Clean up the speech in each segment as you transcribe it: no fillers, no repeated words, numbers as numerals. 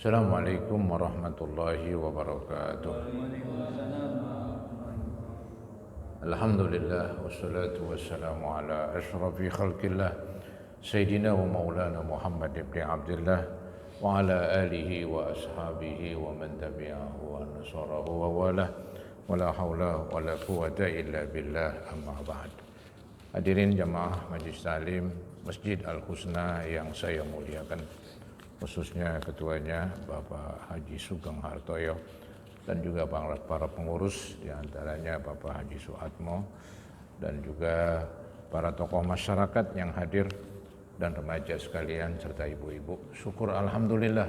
Assalamualaikum warahmatullahi wabarakatuh. Alhamdulillah wassalatu wassalamu ala ashrafi khalqillah Sayyidina wa maulana Muhammad ibn Abdullah wa ala alihi wa ashabihi wa man tabi'ahu wa nasarahu wa walah wa la hawla wa la quwata illa billah amma ba'd. Hadirin jamaah Majlis Talim Masjid Al-Husna yang saya muliakan, khususnya ketuanya Bapak Haji Sugeng Hartoyo dan juga para pengurus, diantaranya Bapak Haji Suatmo dan juga para tokoh masyarakat yang hadir dan remaja sekalian serta ibu-ibu. Syukur alhamdulillah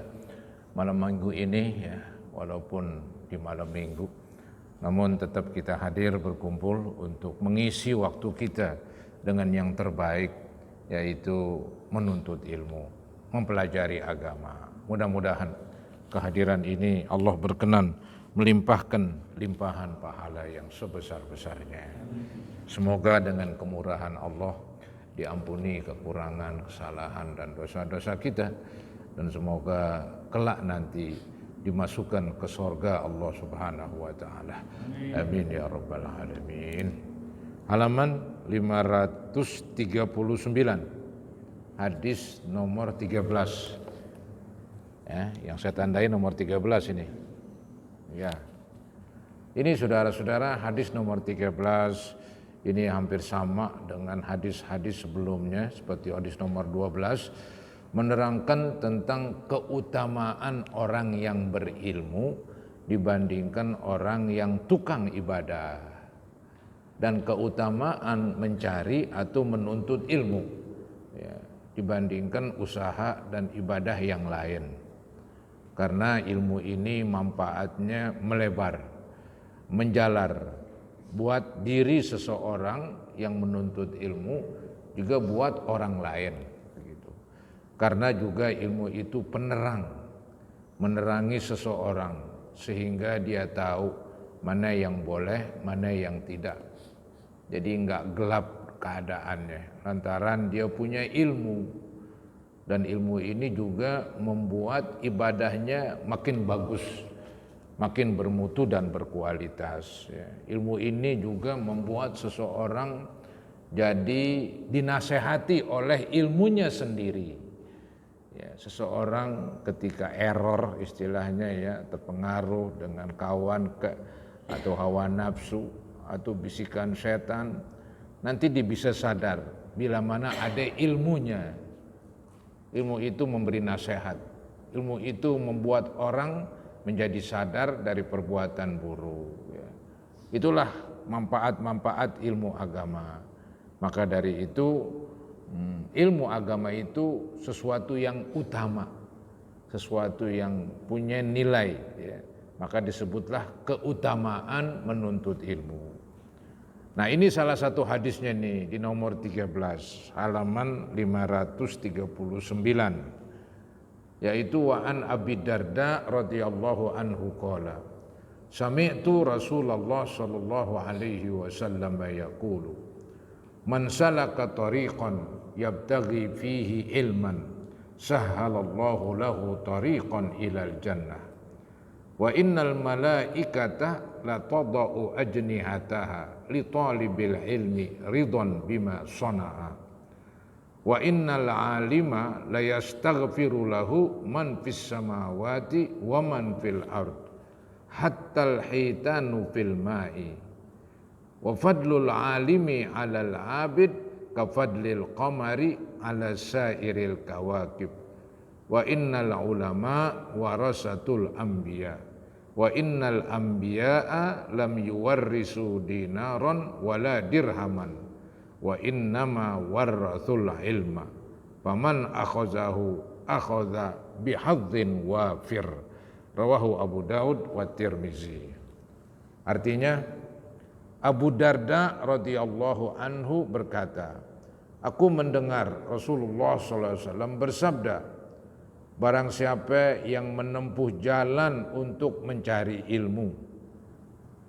malam minggu ini ya, walaupun di malam minggu, namun tetap kita hadir berkumpul untuk mengisi waktu kita dengan yang terbaik, yaitu menuntut ilmu, mempelajari agama. Mudah-mudahan kehadiran ini Allah berkenan melimpahkan limpahan pahala yang sebesar-besarnya. Semoga dengan kemurahan Allah diampuni kekurangan, kesalahan dan dosa-dosa kita, dan semoga kelak nanti dimasukkan ke surga Allah Subhanahu wa taala. Amin ya rabbal alamin. Halaman 539. Hadis nomor 13 ya, yang saya tandai nomor 13 ini ya. Ini saudara-saudara, hadis nomor 13 ini hampir sama dengan hadis-hadis sebelumnya, seperti hadis nomor 12 menerangkan tentang keutamaan orang yang berilmu dibandingkan orang yang tukang ibadah, dan keutamaan mencari atau menuntut ilmu ya, dibandingkan usaha dan ibadah yang lain. Karena ilmu ini manfaatnya melebar, menjalar, buat diri seseorang yang menuntut ilmu, juga buat orang lain begitu. Karena juga ilmu itu penerang, menerangi seseorang sehingga dia tahu mana yang boleh, mana yang tidak. Jadi enggak gelap keadaannya lantaran dia punya ilmu, dan ilmu ini juga membuat ibadahnya makin bagus, makin bermutu dan berkualitas ya. Ilmu ini juga membuat seseorang jadi dinasehati oleh ilmunya sendiri ya. Seseorang ketika error istilahnya ya, terpengaruh dengan kawan atau hawa nafsu atau bisikan setan, nanti dia bisa sadar bila mana ada ilmunya. Ilmu itu memberi nasihat, ilmu itu membuat orang menjadi sadar dari perbuatan buruk ya. Itulah manfaat-manfaat ilmu agama. Maka dari itu ilmu agama itu sesuatu yang utama, sesuatu yang punya nilai ya. Maka disebutlah keutamaan menuntut ilmu. Nah, ini salah satu hadisnya nih di nomor 13 halaman 539, yaitu wa an Abi Darda radhiyallahu anhu qala sami'tu Rasulullah sallallahu alaihi wasallam yaqulu man salaka tariqan yabtaghi fihi ilman sahhalallahu lahu tariqan ilal jannah wa innal malaikata la tadau ajnihataha li talibil ilmi ridwan bima sana'a wa innal alima la yastaghfiru lahu man fis samawati wa man fil ard hatta al hitanu fil ma'i wa fadlul alimi 'alal 'abid ka fadlil qamari 'ala sairil kawakib wa innal ulama warasatul anbiya wa innal anbiya'a lam yuwarrisu dinaron wala dirhaman wa innama warrathul ilma faman akhazahu akhadha bihadzin wafir. Rawahu Abu Daud wa Tirmizi. Artinya Abu Darda radhiyallahu anhu berkata, aku mendengar Rasulullah sallallahu alaihi wasallam bersabda, barang siapa yang menempuh jalan untuk mencari ilmu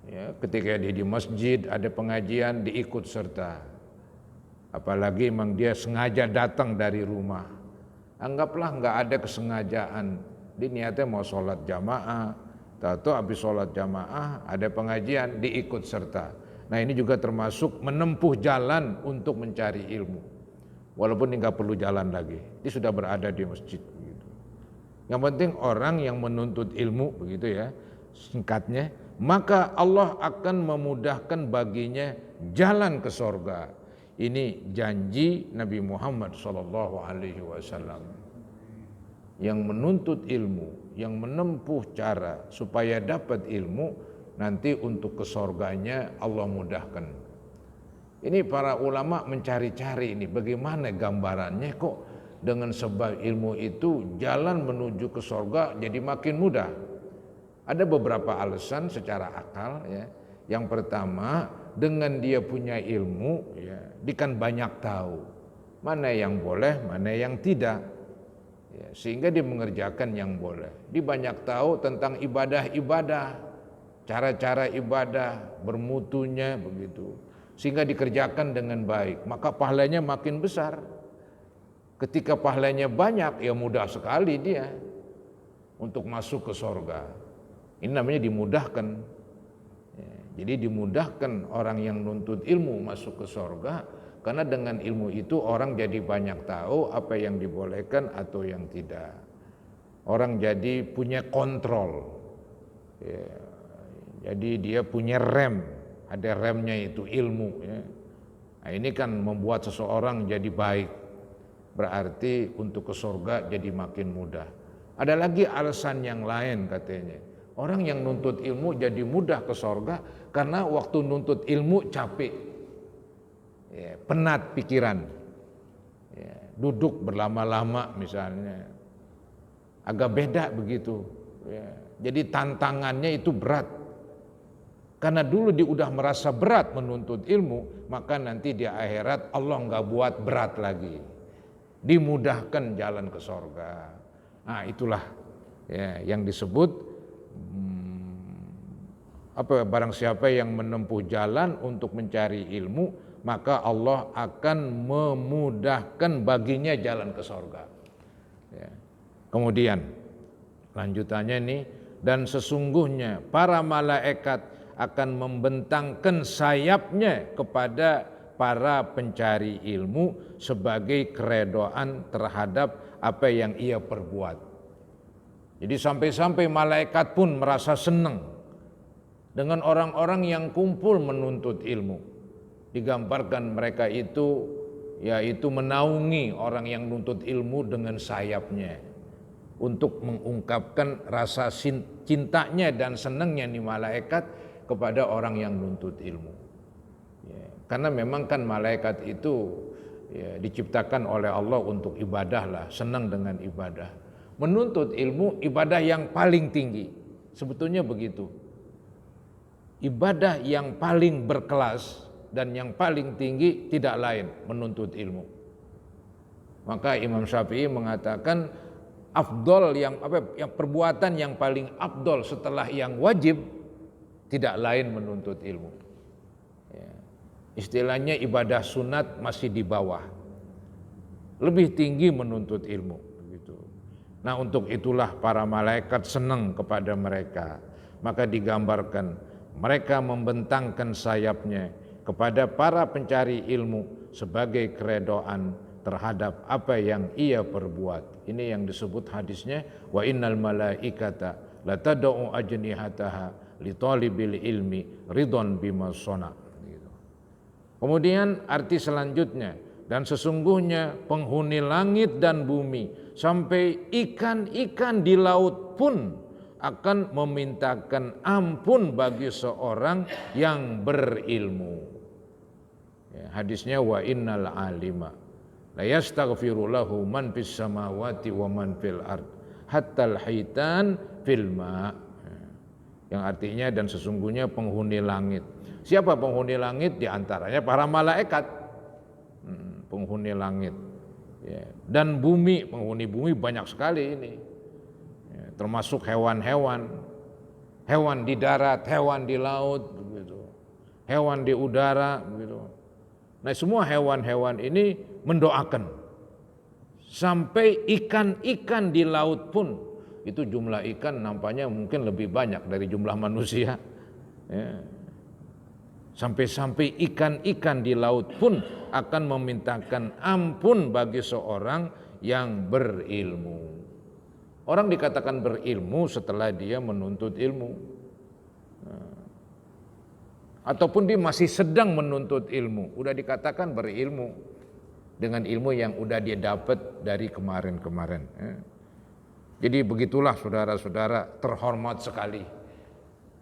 ya, ketika dia di masjid ada pengajian diikut serta, apalagi memang dia sengaja datang dari rumah, anggaplah nggak ada kesengajaan, Dia niatnya mau sholat jamaah, tahu habis sholat jamaah ada pengajian, diikut serta. Nah ini juga termasuk menempuh jalan untuk mencari ilmu. Walaupun nggak perlu jalan lagi, dia sudah berada di masjid. Begitu. Yang penting orang yang menuntut ilmu, begitu ya, singkatnya, maka Allah akan memudahkan baginya jalan ke sorga. Ini janji Nabi Muhammad SAW. Yang menuntut ilmu, yang menempuh cara supaya dapat ilmu, nanti untuk ke sorganya Allah mudahkan. Ini para ulama mencari-cari ini bagaimana gambarannya kok dengan sebab ilmu itu jalan menuju ke sorga jadi makin mudah. Ada beberapa alasan secara akal ya. Yang pertama, dengan dia punya ilmu ya, dia kan banyak tahu mana yang boleh, mana yang tidak. Ya, sehingga dia mengerjakan yang boleh. Dia banyak tahu tentang ibadah-ibadah, cara-cara ibadah, bermutunya begitu. Sehingga dikerjakan dengan baik, maka pahalanya makin besar. Ketika pahalanya banyak, ya mudah sekali dia untuk masuk ke sorga. Ini namanya dimudahkan. Ya, jadi dimudahkan orang yang nuntut ilmu masuk ke sorga, karena dengan ilmu itu orang jadi banyak tahu apa yang dibolehkan atau yang tidak. Orang jadi punya kontrol. Ya, jadi dia punya rem, ada remnya itu ilmu. Ya. Nah, ini kan membuat seseorang jadi baik. Berarti untuk ke surga jadi makin mudah. Ada lagi alasan yang lain katanya. Orang yang nuntut ilmu jadi mudah ke surga karena waktu nuntut ilmu capek. Ya, penat pikiran, ya, duduk berlama-lama misalnya, agak beda begitu. Ya, jadi tantangannya itu berat. Karena dulu dia udah merasa berat menuntut ilmu, maka nanti di akhirat Allah nggak buat berat lagi, dimudahkan jalan ke sorga. Nah itulah ya, yang disebut barang siapa yang menempuh jalan untuk mencari ilmu, maka Allah akan memudahkan baginya jalan ke sorga. Ya. Kemudian lanjutannya nih, dan sesungguhnya para malaikat akan membentangkan sayapnya kepada para pencari ilmu sebagai keredoan terhadap apa yang ia perbuat. Jadi sampai-sampai malaikat pun merasa senang dengan orang-orang yang kumpul menuntut ilmu. Digambarkan mereka itu yaitu menaungi orang yang nuntut ilmu dengan sayapnya untuk mengungkapkan rasa cintanya dan senangnya nih malaikat kepada orang yang nuntut ilmu. Ya, karena memang kan malaikat itu ya, diciptakan oleh Allah untuk ibadah lah, senang dengan ibadah. Menuntut ilmu ibadah yang paling tinggi, sebetulnya begitu. Ibadah yang paling berkelas dan yang paling tinggi tidak lain menuntut ilmu. Maka Imam Syafi'i mengatakan afdol yang perbuatan yang paling afdol setelah yang wajib tidak lain menuntut ilmu. Ya. Istilahnya ibadah sunat masih di bawah, lebih tinggi menuntut ilmu. Begitu. Nah untuk itulah para malaikat senang kepada mereka. Maka digambarkan mereka membentangkan sayapnya kepada para pencari ilmu sebagai keredoan terhadap apa yang ia perbuat. Ini yang disebut hadisnya, wa innal malaikata la tad'u ajnihataha li talibil ilmi ridon bima sona. Kemudian arti selanjutnya, dan sesungguhnya penghuni langit dan bumi sampai ikan-ikan di laut pun akan memintakan ampun bagi seorang yang berilmu. Ya, hadisnya wa innal alima la yastaghfiru lahu man fis samawati wa man fil ard hatta al hitan fil ma. Yang artinya dan sesungguhnya penghuni langit. Siapa penghuni langit? Di antaranya para malaikat. Penghuni langit. Ya. Dan bumi, penghuni bumi banyak sekali ini. Ya, termasuk hewan-hewan. Hewan di darat, hewan di laut, begitu. Hewan di udara, begitu. Nah, semua hewan-hewan ini mendoakan. Sampai ikan-ikan di laut pun itu jumlah ikan nampaknya mungkin lebih banyak dari jumlah manusia. Ya. Sampai-sampai ikan-ikan di laut pun akan memintakan ampun bagi seorang yang berilmu. Orang dikatakan berilmu setelah dia menuntut ilmu. Ataupun dia masih sedang menuntut ilmu, udah dikatakan berilmu dengan ilmu yang udah dia dapat dari kemarin-kemarin. Jadi begitulah saudara-saudara, terhormat sekali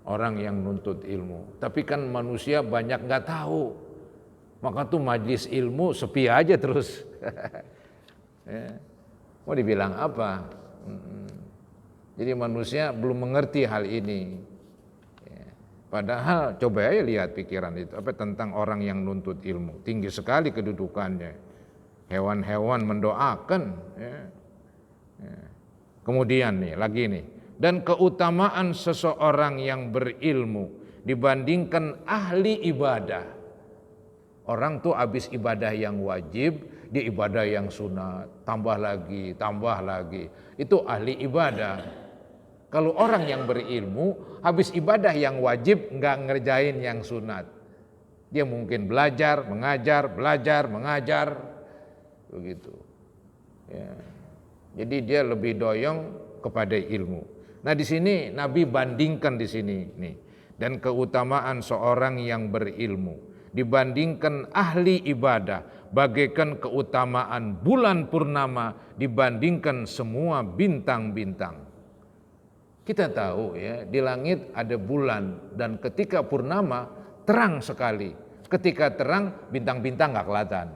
orang yang nuntut ilmu. Tapi kan manusia banyak nggak tahu, maka tuh majlis ilmu sepi aja terus. Mau dibilang apa? Jadi manusia belum mengerti hal ini. Padahal coba aja lihat pikiran itu, apa tentang orang yang nuntut ilmu, tinggi sekali kedudukannya. Hewan-hewan mendoakan. Kemudian nih lagi nih, dan keutamaan seseorang yang berilmu dibandingkan ahli ibadah. Orang tuh habis ibadah yang wajib, dia ibadah yang sunat, tambah lagi. Itu ahli ibadah. Kalau orang yang berilmu, habis ibadah yang wajib, nggak ngerjain yang sunat. Dia mungkin belajar, mengajar, begitu. Ya. Jadi dia lebih doyong kepada ilmu. Nah di sini Nabi bandingkan di sini nih, dan keutamaan seorang yang berilmu dibandingkan ahli ibadah, bagaikan keutamaan bulan purnama dibandingkan semua bintang-bintang. Kita tahu ya, di langit ada bulan dan ketika purnama terang sekali. Ketika terang bintang-bintang nggak kelihatan.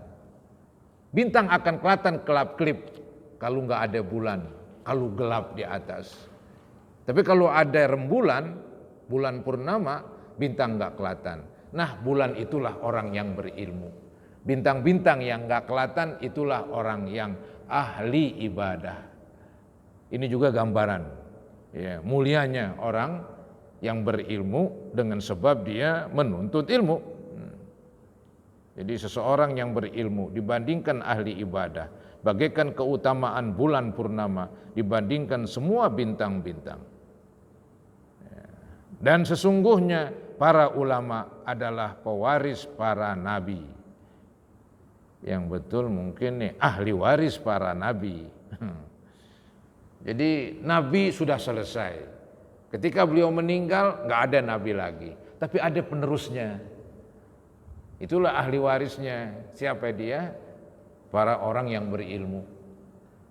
Bintang akan kelihatan kelap-kelip kalau nggak ada bulan, kalau gelap di atas. Tapi kalau ada rembulan, bulan purnama, bintang nggak kelihatan. Nah bulan itulah orang yang berilmu. Bintang-bintang yang nggak kelihatan itulah orang yang ahli ibadah. Ini juga gambaran. Ya, mulianya orang yang berilmu dengan sebab dia menuntut ilmu. Jadi seseorang yang berilmu dibandingkan ahli ibadah, bagaikan keutamaan bulan purnama dibandingkan semua bintang-bintang. Dan sesungguhnya para ulama adalah pewaris para nabi. Yang betul mungkin nih ahli waris para nabi. Jadi Nabi sudah selesai. Ketika beliau meninggal, nggak ada Nabi lagi. Tapi ada penerusnya. Itulah ahli warisnya. Siapa dia? Para orang yang berilmu.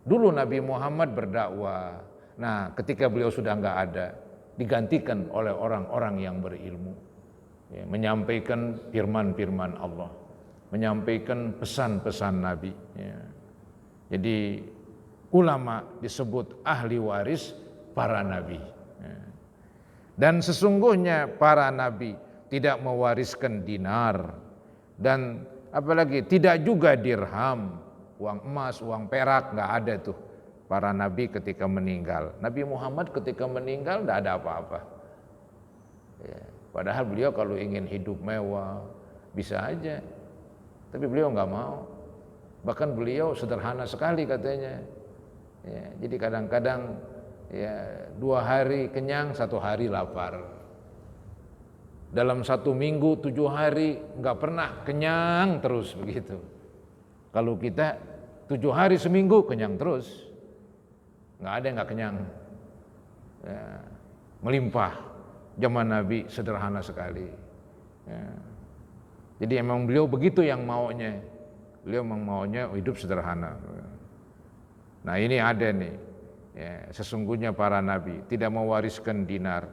Dulu Nabi Muhammad berdakwah. Nah ketika beliau sudah nggak ada, digantikan oleh orang-orang yang berilmu. Ya, menyampaikan firman-firman Allah. Menyampaikan pesan-pesan Nabi. Ya. Jadi ulama disebut ahli waris para nabi. Dan sesungguhnya para nabi tidak mewariskan dinar dan apalagi tidak juga dirham, uang emas, uang perak, nggak ada tuh para nabi ketika meninggal. Nabi Muhammad ketika meninggal nggak ada apa-apa. Ya, padahal beliau kalau ingin hidup mewah bisa aja, tapi beliau nggak mau. Bahkan beliau sederhana sekali katanya. Ya, jadi kadang-kadang ya 2 hari kenyang, 1 hari lapar. Dalam 1 minggu 7 hari nggak pernah kenyang terus begitu. Kalau kita 7 hari seminggu kenyang terus, nggak ada yang nggak kenyang. Ya, melimpah. Zaman Nabi sederhana sekali. Ya. Jadi emang beliau begitu yang maunya. Beliau memang maunya hidup sederhana. Nah ini ada nih, ya, sesungguhnya para nabi tidak mewariskan dinar,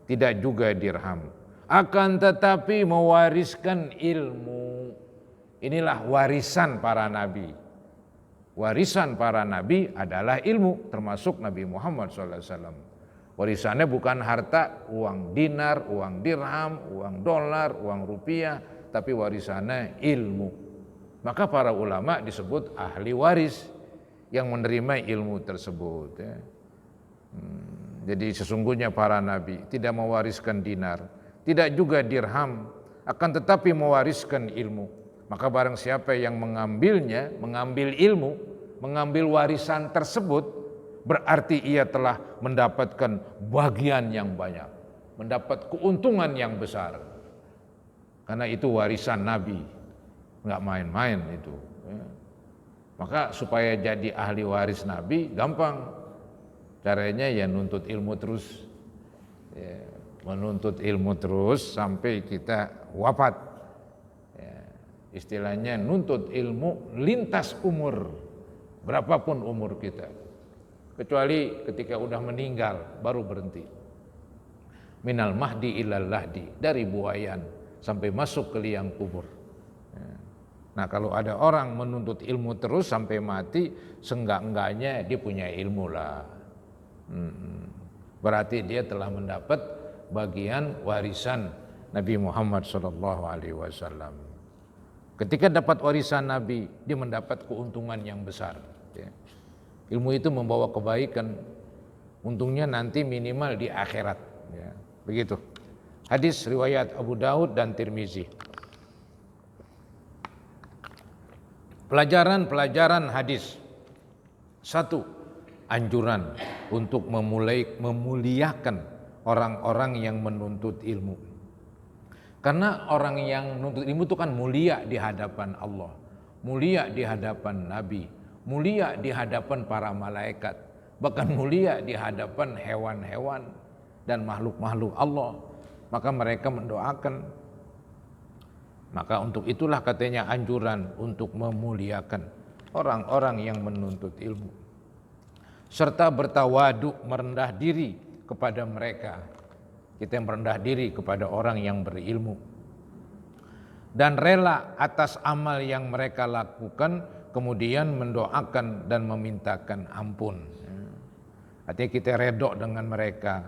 tidak juga dirham, akan tetapi mewariskan ilmu. Inilah warisan para nabi. Warisan para nabi adalah ilmu, termasuk Nabi Muhammad SAW. Warisannya bukan harta, uang dinar, uang dirham, uang dolar, uang rupiah, tapi warisannya ilmu. Maka para ulama disebut ahli waris yang menerima ilmu tersebut. Ya. Jadi sesungguhnya para nabi tidak mewariskan dinar, tidak juga dirham, akan tetapi mewariskan ilmu. Maka barang siapa yang mengambilnya, mengambil ilmu, mengambil warisan tersebut, berarti ia telah mendapatkan bagian yang banyak, mendapat keuntungan yang besar. Karena itu warisan Nabi, nggak main-main itu. Maka supaya jadi ahli waris Nabi gampang, caranya ya nuntut ilmu terus, menuntut ilmu terus sampai kita wafat. Istilahnya nuntut ilmu lintas umur, berapapun umur kita. Kecuali ketika udah meninggal baru berhenti. Minal mahdi ilal lahdi, dari buayan sampai masuk ke liang kubur. Nah kalau ada orang menuntut ilmu terus sampai mati, seenggak-enggaknya dia punya ilmu lah. Berarti dia telah mendapat bagian warisan Nabi Muhammad SAW. Ketika dapat warisan Nabi, dia mendapat keuntungan yang besar. Ilmu itu membawa kebaikan, untungnya nanti minimal di akhirat. Begitu. Hadis riwayat Abu Daud dan Tirmizi. Pelajaran hadis. 1. Anjuran untuk memuliakan orang-orang yang menuntut ilmu. Karena orang yang menuntut ilmu itu kan mulia di hadapan Allah, mulia di hadapan Nabi, mulia di hadapan para malaikat, bahkan mulia di hadapan hewan-hewan dan makhluk-makhluk Allah. Maka mereka mendoakan. Maka untuk itulah katanya anjuran untuk memuliakan orang-orang yang menuntut ilmu, serta bertawadu, merendah diri kepada mereka. Kita merendah diri kepada orang yang berilmu dan rela atas amal yang mereka lakukan, kemudian mendoakan dan memintakan ampun. Artinya kita redok dengan mereka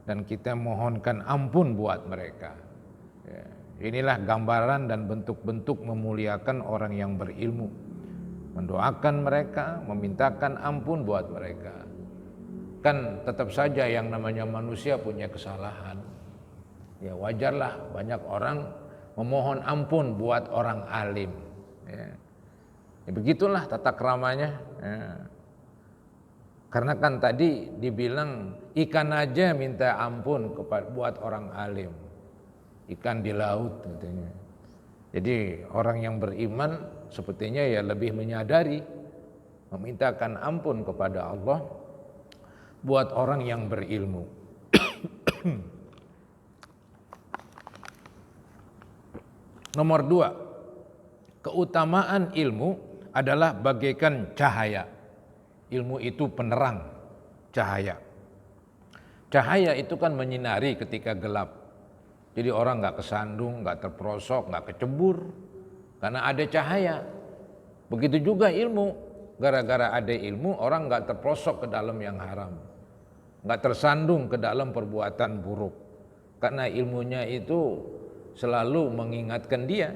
dan kita mohonkan ampun buat mereka. Inilah gambaran dan bentuk-bentuk memuliakan orang yang berilmu. Mendoakan mereka, memintakan ampun buat mereka. Kan tetap saja yang namanya manusia punya kesalahan. Ya wajarlah banyak orang memohon ampun buat orang alim. Ya begitulah tata keramanya. Karena kan tadi dibilang ikan aja minta ampun buat orang alim. Ikan di laut katanya. Jadi orang yang beriman sepertinya ya lebih menyadari memintakan ampun kepada Allah buat orang yang berilmu. Nomor 2, keutamaan ilmu adalah bagaikan cahaya. Ilmu itu penerang cahaya. Cahaya itu kan menyinari ketika gelap. Jadi orang gak kesandung, gak terperosok, gak kecebur, karena ada cahaya. Begitu juga ilmu. Gara-gara ada ilmu, orang gak terperosok ke dalam yang haram, gak tersandung ke dalam perbuatan buruk. Karena ilmunya itu selalu mengingatkan dia.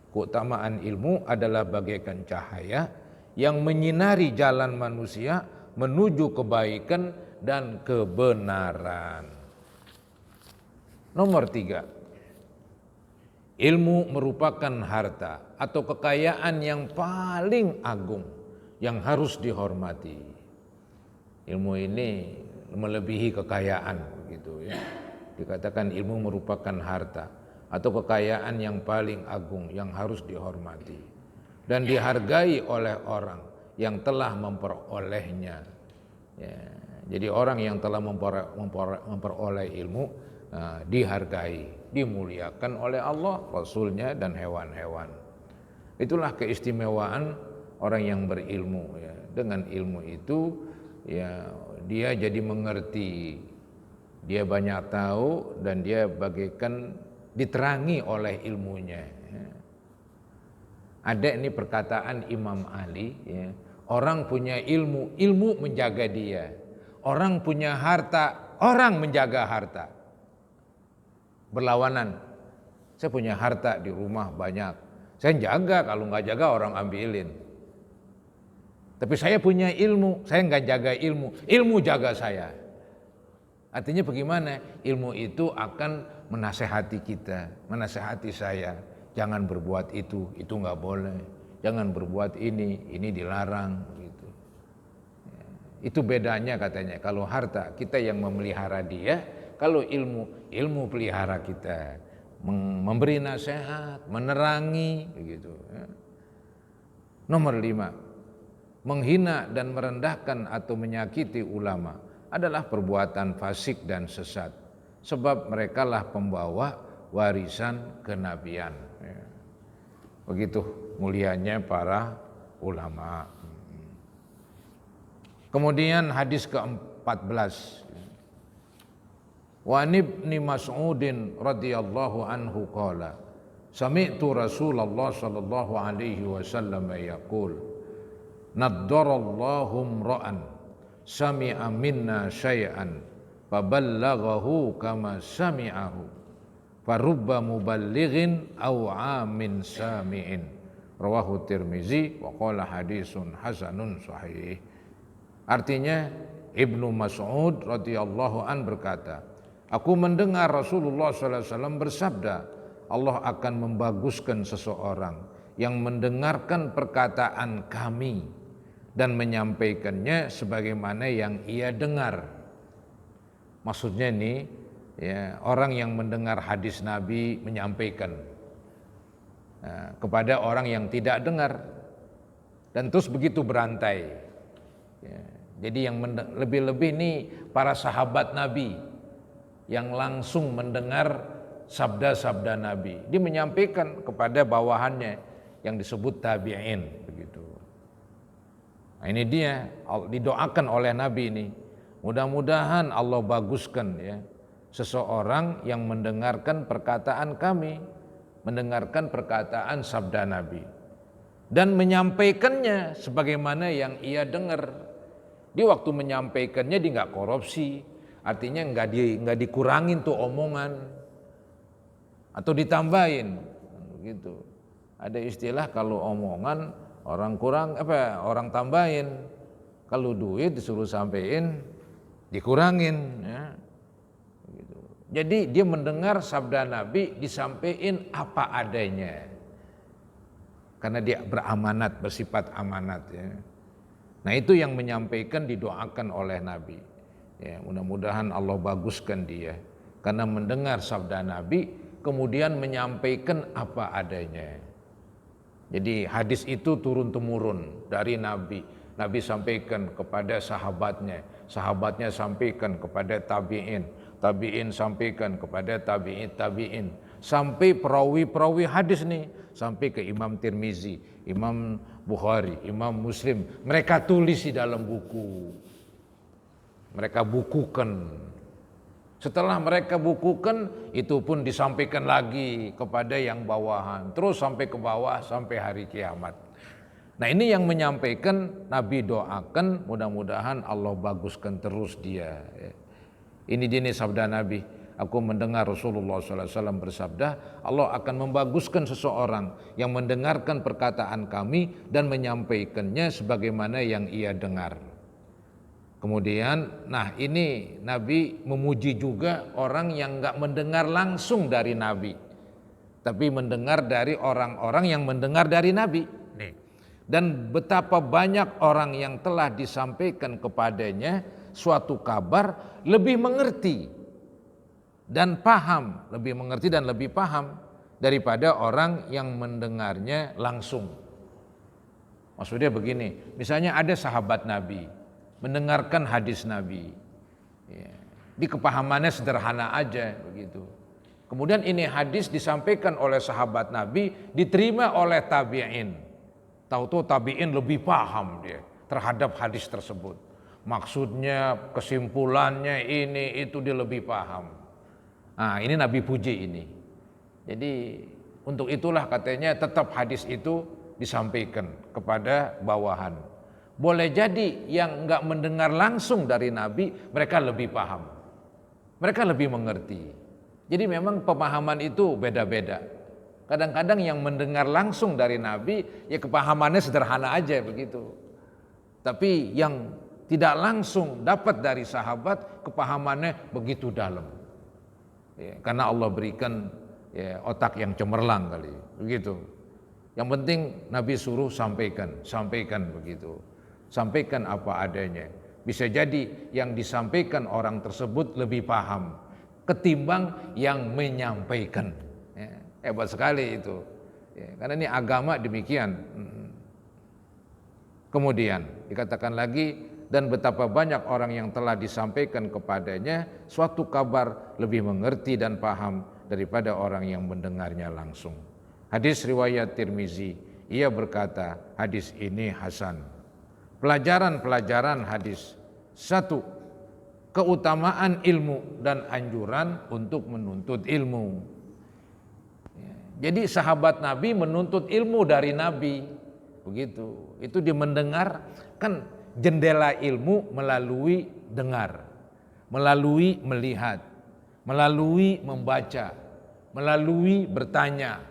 Keutamaan ilmu adalah bagaikan cahaya yang menyinari jalan manusia menuju kebaikan dan kebenaran. Nomor 3, ilmu merupakan harta atau kekayaan yang paling agung yang harus dihormati. Ilmu ini melebihi kekayaan, begitu ya. Dikatakan ilmu merupakan harta atau kekayaan yang paling agung yang harus dihormati dan dihargai oleh orang yang telah memperolehnya. Ya, jadi orang yang telah memperoleh ilmu dihargai, dimuliakan oleh Allah, Rasulnya dan hewan-hewan. Itulah keistimewaan orang yang berilmu. Ya. Dengan ilmu itu ya dia jadi mengerti, dia banyak tahu dan dia bagaikan diterangi oleh ilmunya. Ya. Ada ini perkataan Imam Ali, ya, orang punya ilmu, ilmu menjaga dia. Orang punya harta, orang menjaga harta. Berlawanan. Saya punya harta di rumah banyak, saya jaga, kalau nggak jaga orang ambilin. Tapi saya punya ilmu, saya nggak jaga ilmu, ilmu jaga saya. Artinya bagaimana? Ilmu itu akan menasehati kita, menasehati saya. Jangan berbuat itu nggak boleh. Jangan berbuat ini dilarang. Gitu. Itu bedanya katanya. Kalau harta kita yang memelihara dia, kalau ilmu pelihara kita, memberi nasihat, menerangi, begitu. Ya. Nomor 5, menghina dan merendahkan atau menyakiti ulama adalah perbuatan fasik dan sesat, sebab merekalah pembawa warisan kenabian. Ya. Begitu mulianya para ulama. Kemudian hadis ke-14. Wa ibni Mas'udin radhiyallahu anhu qala sami'tu Rasulullah sallallahu alaihi wasallam yaqul naddarallahu imra'an sami'a minna syai'an faballaghahu kama sami'ahu farubba muballighin aw 'amin sami'in rawahu Tirmizi wa qala hadisun hasanun sahih. Artinya Ibnu Mas'ud radhiyallahu an berkata, aku mendengar Rasulullah sallallahu alaihi wasallam bersabda, Allah akan membaguskan seseorang yang mendengarkan perkataan kami dan menyampaikannya sebagaimana yang ia dengar. Maksudnya ini ya, orang yang mendengar hadis Nabi menyampaikan kepada orang yang tidak dengar, dan terus begitu berantai. Ya, jadi yang lebih-lebih ini para sahabat Nabi yang langsung mendengar sabda-sabda Nabi, dia menyampaikan kepada bawahannya yang disebut tabi'in begitu. Nah, ini dia didoakan oleh Nabi ini. Mudah-mudahan Allah baguskan ya seseorang yang mendengarkan perkataan kami, mendengarkan perkataan sabda Nabi dan menyampaikannya sebagaimana yang ia dengar. Dia waktu menyampaikannya dia nggak korupsi, artinya nggak dikurangin tuh omongan atau ditambahin, gitu. Ada istilah kalau omongan orang kurang orang tambahin, kalau duit disuruh sampein dikurangin, ya. Gitu. Jadi dia mendengar sabda Nabi disampaikan apa adanya, karena dia beramanat, bersifat amanat, ya. Nah itu yang menyampaikan didoakan oleh Nabi. Ya, mudah-mudahan Allah baguskan dia karena mendengar sabda Nabi kemudian menyampaikan apa adanya. Jadi hadis itu turun temurun dari Nabi. Nabi sampaikan kepada sahabatnya, sahabatnya sampaikan kepada tabi'in, tabi'in sampaikan kepada tabi'in, sampai perawi-perawi hadis nih, sampai ke Imam Tirmizi, Imam Bukhari, Imam Muslim. Mereka tulis di dalam buku. Mereka bukukan. Setelah mereka bukukan, itu pun disampaikan lagi kepada yang bawahan. Terus sampai ke bawah, sampai hari kiamat. Nah ini yang menyampaikan, Nabi doakan, mudah-mudahan Allah baguskan terus dia. Ini jenis sabda Nabi. Aku mendengar Rasulullah SAW bersabda, Allah akan membaguskan seseorang yang mendengarkan perkataan kami dan menyampaikannya sebagaimana yang ia dengar. Kemudian, nah ini Nabi memuji juga orang yang enggak mendengar langsung dari Nabi, tapi mendengar dari orang-orang yang mendengar dari Nabi. Dan betapa banyak orang yang telah disampaikan kepadanya suatu kabar lebih mengerti dan paham, lebih mengerti dan lebih paham daripada orang yang mendengarnya langsung. Maksudnya begini, misalnya ada sahabat Nabi mendengarkan hadis Nabi, ya, di kepahamannya sederhana aja begitu. Kemudian ini hadis disampaikan oleh sahabat Nabi, diterima oleh tabi'in. Tahu-tahu tabi'in lebih paham dia terhadap hadis tersebut. Maksudnya, kesimpulannya ini itu dia lebih paham. Nah, ini Nabi puji ini. Jadi untuk itulah katanya tetap hadis itu disampaikan kepada bawahan. Boleh jadi yang enggak mendengar langsung dari Nabi, mereka lebih paham. Mereka lebih mengerti. Jadi memang pemahaman itu beda-beda. Kadang-kadang yang mendengar langsung dari Nabi, ya kepahamannya sederhana aja begitu. Tapi yang tidak langsung dapat dari sahabat, kepahamannya begitu dalam. Ya, karena Allah berikan ya, otak yang cemerlang kali, begitu. Yang penting Nabi suruh sampaikan begitu. Sampaikan apa adanya. Bisa jadi yang disampaikan orang tersebut lebih paham ketimbang yang menyampaikan. Ya, hebat sekali itu. Ya, karena ini agama demikian. Kemudian dikatakan lagi, dan betapa banyak orang yang telah disampaikan kepadanya suatu kabar lebih mengerti dan paham daripada orang yang mendengarnya langsung. Hadis riwayat Tirmizi, ia berkata hadis ini hasan. Pelajaran-pelajaran hadis. 1. Keutamaan ilmu dan anjuran untuk menuntut ilmu. Jadi sahabat Nabi menuntut ilmu dari Nabi. Begitu. Itu dia mendengar, kan jendela ilmu melalui dengar, melalui melihat, melalui membaca, melalui bertanya.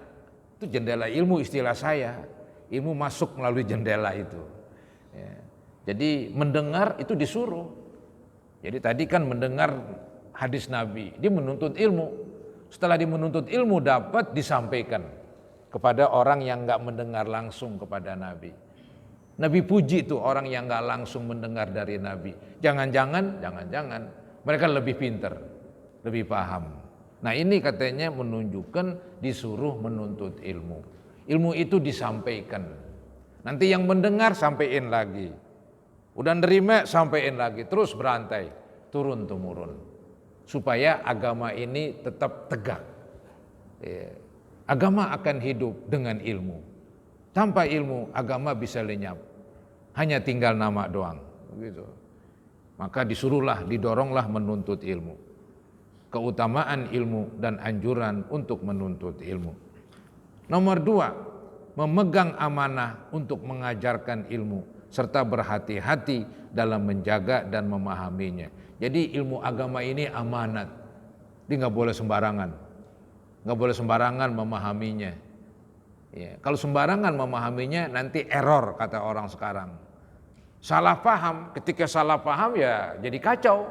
Itu jendela ilmu istilah saya. Ilmu masuk melalui jendela itu. Ya. Jadi mendengar itu disuruh. Jadi tadi kan mendengar hadis Nabi, dia menuntut ilmu. Setelah dia menuntut ilmu dapat disampaikan kepada orang yang enggak mendengar langsung kepada Nabi. Nabi puji tuh orang yang enggak langsung mendengar dari Nabi. Jangan-jangan mereka lebih pintar, lebih paham. Nah ini katanya menunjukkan disuruh menuntut ilmu. Ilmu itu disampaikan. Nanti yang mendengar sampaikan lagi. Udah nerima sampaikan lagi. Terus berantai, turun-temurun. Supaya agama ini tetap tegak. Agama akan hidup dengan ilmu. Tanpa ilmu agama bisa lenyap. Hanya tinggal nama doang. Begitu. Maka disuruhlah, didoronglah menuntut ilmu. Keutamaan ilmu dan anjuran untuk menuntut ilmu. Nomor 2, memegang amanah untuk mengajarkan ilmu serta berhati-hati dalam menjaga dan memahaminya. Jadi ilmu agama ini amanat. Dia nggak boleh sembarangan. Nggak boleh sembarangan memahaminya. Ya, kalau sembarangan memahaminya nanti error kata orang sekarang. Salah paham, ketika salah paham ya jadi kacau.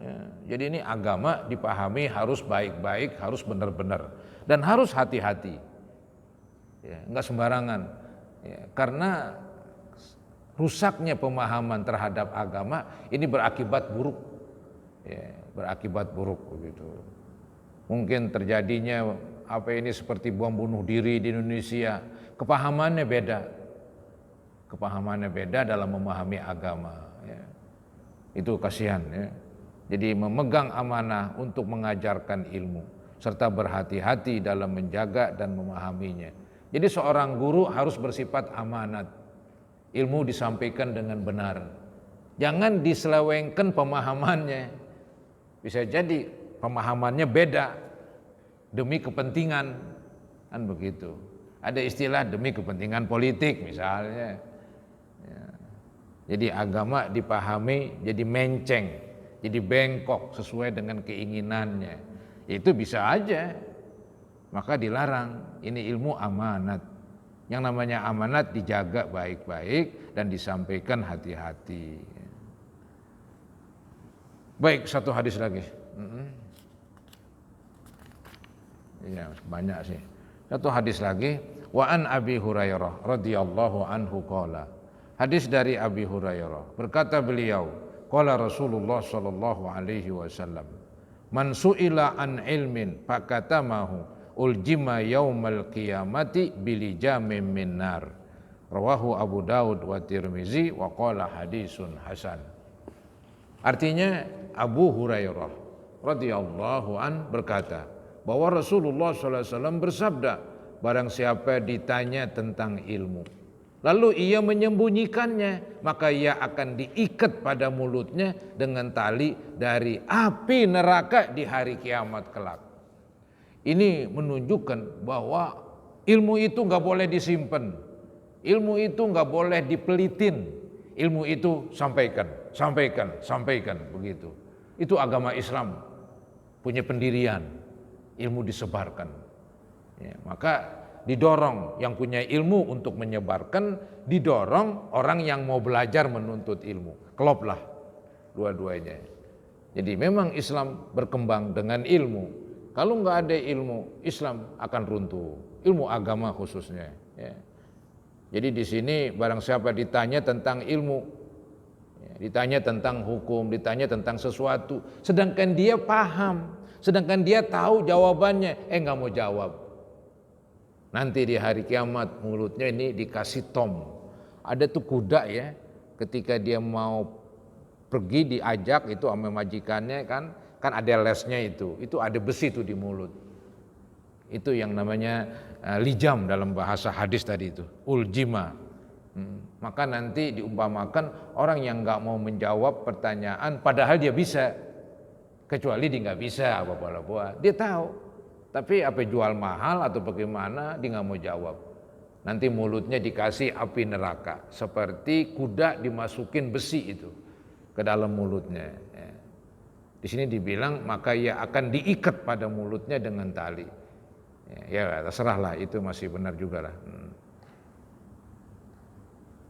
Ya, jadi ini agama dipahami harus baik-baik, harus benar-benar dan harus hati-hati. Ya, enggak sembarangan. Ya, karena rusaknya pemahaman terhadap agama ini berakibat buruk. Ya, berakibat buruk begitu. Mungkin terjadinya apa ini seperti bom bunuh diri di Indonesia, kepahamannya beda. Kepahamannya beda dalam memahami agama. Ya. Itu kasihan ya. Jadi memegang amanah untuk mengajarkan ilmu serta berhati-hati dalam menjaga dan memahaminya. Jadi seorang guru harus bersifat amanat. Ilmu disampaikan dengan benar. Jangan diselewengkan pemahamannya. Bisa jadi pemahamannya beda demi kepentingan, kan begitu. Ada istilah demi kepentingan politik misalnya. Ya. Jadi agama dipahami jadi menceng, jadi bengkok sesuai dengan keinginannya. Itu bisa aja. Maka dilarang. Ini ilmu amanat. Yang namanya amanat dijaga baik-baik dan disampaikan hati-hati. Baik, satu hadis lagi. Ya, banyak sih. Satu hadis lagi, wa an Abi Hurairah radhiyallahu anhu qala. Hadis dari Abi Hurairah, berkata beliau, qala Rasulullah sallallahu alaihi wasallam, man su'ila an ilmin fakatamahu uljima yaumal qiyamati bilijamin min nar. Rawahu Abu Daud wa Tirmizi wa qala hadisun hasan. Artinya Abu Hurairah radhiyallahu an berkata bahwa Rasulullah SAW bersabda, barang siapa ditanya tentang ilmu, lalu ia menyembunyikannya, maka ia akan diikat pada mulutnya dengan tali dari api neraka di hari kiamat kelak. Ini menunjukkan bahwa ilmu itu nggak boleh disimpan, ilmu itu nggak boleh dipelitin, ilmu itu sampaikan begitu. Itu agama Islam punya pendirian. Ilmu disebarkan. Ya, maka didorong yang punya ilmu untuk menyebarkan, didorong orang yang mau belajar menuntut ilmu. Kloplah dua-duanya. Jadi memang Islam berkembang dengan ilmu. Kalau nggak ada ilmu, Islam akan runtuh. Ilmu agama khususnya. Ya. Jadi di sini barang siapa ditanya tentang ilmu, ya, Ditanya tentang hukum, ditanya tentang sesuatu, sedangkan dia paham, sedangkan dia tahu jawabannya, nggak mau jawab. Nanti di hari kiamat mulutnya ini dikasih tom. Ada tuh kuda ya, ketika dia mau pergi diajak itu sama majikannya kan ada lesnya itu ada besi tuh di mulut. Itu yang namanya lijam dalam bahasa hadis tadi itu, uljima. Maka nanti diumpamakan orang yang nggak mau menjawab pertanyaan padahal dia bisa, kecuali dia nggak bisa apa-apa, dia tahu, tapi apa jual mahal atau bagaimana dia nggak mau jawab. Nanti mulutnya dikasih api neraka, seperti kuda dimasukin besi itu ke dalam mulutnya. Di sini dibilang maka ia akan diikat pada mulutnya dengan tali. Ya terserahlah, itu masih benar juga lah.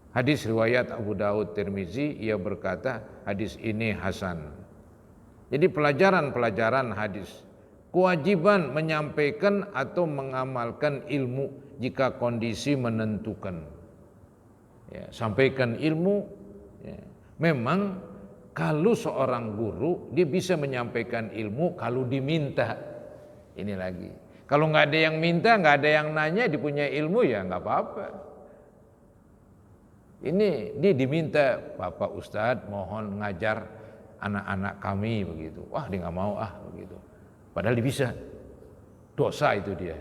Hadis riwayat Abu Daud Tirmizi, ia berkata hadis ini hasan. Jadi pelajaran hadis, kewajiban menyampaikan atau mengamalkan ilmu jika kondisi menentukan. Ya, sampaikan ilmu. Ya. Memang kalau seorang guru dia bisa menyampaikan ilmu kalau diminta. Ini lagi. Kalau nggak ada yang minta, nggak ada yang nanya, dia punya ilmu ya nggak apa-apa. Ini dia diminta, Bapak Ustadz mohon ngajar anak-anak kami begitu. Wah dia nggak mau begitu. Padahal dia bisa. Dosa itu dia.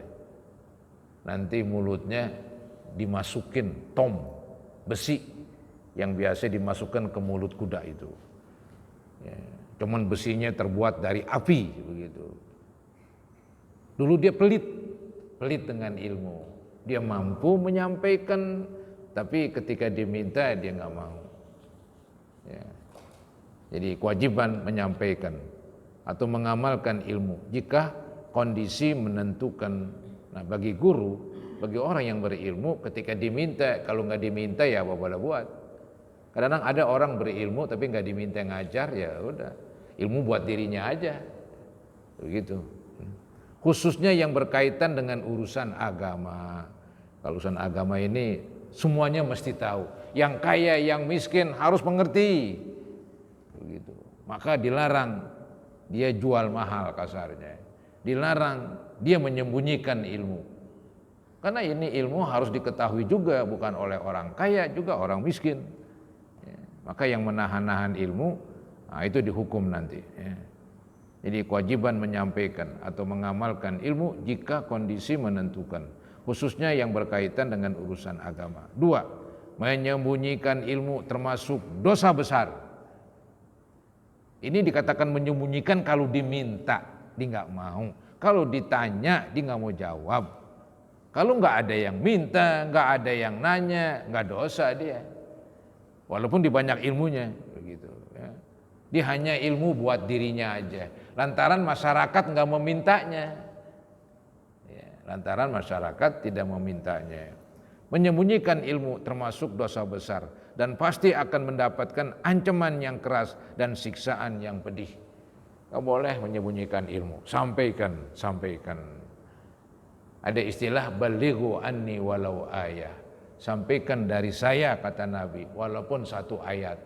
Nanti mulutnya dimasukin tom besi yang biasa dimasukkan ke mulut kuda itu. Ya, cuman besinya terbuat dari api begitu. Dulu dia pelit dengan ilmu. Dia mampu menyampaikan, tapi ketika diminta dia nggak mau. Ya. Jadi kewajiban menyampaikan atau mengamalkan ilmu jika kondisi menentukan. Nah bagi guru, bagi orang yang berilmu, ketika diminta, kalau nggak diminta ya apa-apa buat. Kadang-kadang ada orang berilmu tapi nggak diminta ngajar, ya udah, ilmu buat dirinya aja, begitu. Khususnya yang berkaitan dengan urusan agama. Kalau urusan agama ini semuanya mesti tahu. Yang kaya, yang miskin harus mengerti. Begitu. Maka dilarang dia jual mahal kasarnya. Dilarang dia menyembunyikan ilmu. Karena ini ilmu harus diketahui juga, bukan oleh orang kaya juga orang miskin. Maka yang menahan-nahan ilmu, itu dihukum nanti. Jadi kewajiban menyampaikan atau mengamalkan ilmu jika kondisi menentukan, khususnya yang berkaitan dengan urusan agama. 2, menyembunyikan ilmu termasuk dosa besar. Ini dikatakan menyembunyikan kalau diminta, dia nggak mau. Kalau ditanya, dia nggak mau jawab. Kalau nggak ada yang minta, nggak ada yang nanya, nggak dosa dia. Walaupun dia banyak ilmunya, begitu. Ya. Dia hanya ilmu buat dirinya aja. Lantaran masyarakat nggak memintanya. Ya, lantaran masyarakat tidak memintanya. Menyembunyikan ilmu termasuk dosa besar dan pasti akan mendapatkan ancaman yang keras dan siksaan yang pedih. Nggak boleh menyembunyikan ilmu. Sampaikan. Ada istilah balighu anni walau ayah. Sampaikan dari saya, kata Nabi, walaupun 1 ayat.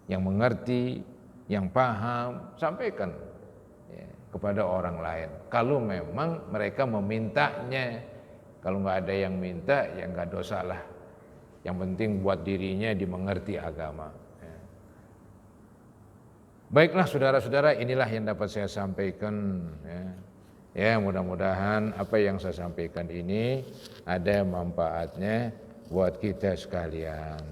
Yang mengerti, yang paham, sampaikan kepada orang lain. Kalau memang mereka memintanya, kalau nggak ada yang minta, ya nggak dosa lah. Yang penting buat dirinya dimengerti agama. Baiklah saudara-saudara, inilah yang dapat saya sampaikan. Ya mudah-mudahan apa yang saya sampaikan ini ada manfaatnya buat kita sekalian.